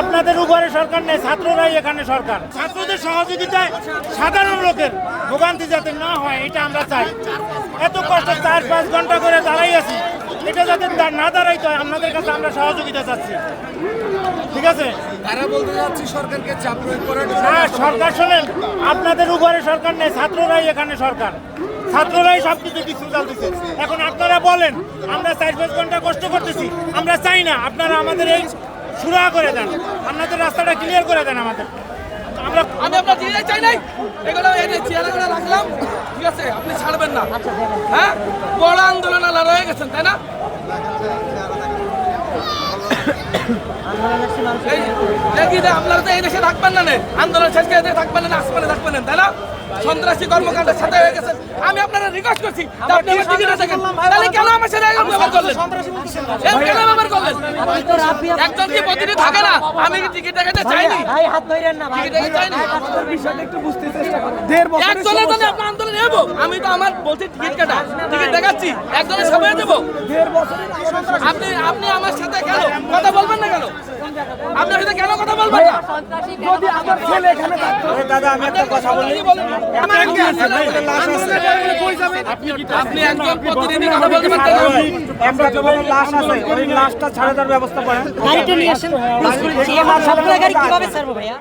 আপনাদের উপরে সরকার নেই, ছাত্ররাই এখানে সরকার। ছাত্রদের সহযোগিতায় সাধারণ লোকের ভোগান্তি যাতে না হয় এটা আমরা চাই। এত কষ্ট 4-5 ঘন্টা করে দাঁড়াই আছি, এটা যাতে না দাঁড়াইতে হয় আপনাদের কাছে আমরা সহযোগিতা চাচ্ছি। ঠিক আছে, তারা বলতে যাচ্ছি সরকারকে চাপ প্রয়োগ করার না সরকার শোনেন, আপনাদের উপরে সরকার নেই, ছাত্ররাই এখানে সরকার। ছাত্ররাই সবকিছু কিছু চালতেছে। এখন আপনারা বলেন আমরা 4-5 ঘন্টা কষ্ট করতেছি, আমরা চাই না আপনারা আমাদের এই সুরাহা করে দেন, আপনাদের রাস্তাটা ক্লিয়ার করে দেন আমাদের। আমি আপনার দিয়ে চাই নাই, এগুলো এই যে চেয়ারগুলো রাখলাম, ঠিক আছে, আপনি ছাড়বেন না। হ্যাঁ, বড় আন্দোলন লড়াই গেছেন, তাই না? দেখি যে আপনারা তো এই দেশে থাকবেন না, আন্দোলন শেষ করে থাকবেন না, আসমানে থাকবেন না, তাই না? সন্ত্রাসী কর্মকাণ্ডের সাথে হয়ে গেছেন। আমি আপনারা রিকোয়েস্ট করছি যে আপনি আমার টিকিটে থাকেন, তাহলে কেন আমার সাথে এরকম ব্যবহার করলেন? কেন ব্যবহার করলেন? একজন কি প্রতিদিন থাকে না? আমি কি টিকিট দেখাতে চাইনি, ভাই হাত ধরেন না ভাই, টিকিট দেখাতে চাইনি। বিষয়টা একটু বুঝতে চেষ্টা করেন। একজনের জন্য আপনার আন্দোলন নেব, আমি তো আমার বলছি টিকিট কাটা, টিকিট দেখাচ্ছি, একজনের সময় দেবো। আপনি আপনি আমার সাথে কেন কথা বলবেন না? কেন আপনার সাথে কেন কথা বলবেন না? যদি আমার ছেলে এখানে থাকতো, দাদা আমি একটা কথা বলি, আপনি একজন প্রতিনিধি কথা বলতে পারতেন না? আপনার যখন লাশ আছে ওই লাশটা ছাড়ে দেওয়ার ব্যবস্থা করেন। গাড়িটা নিয়ে আসেন, সবগুলো গাড়ি কিভাবে ছাড়বো ভাইয়া?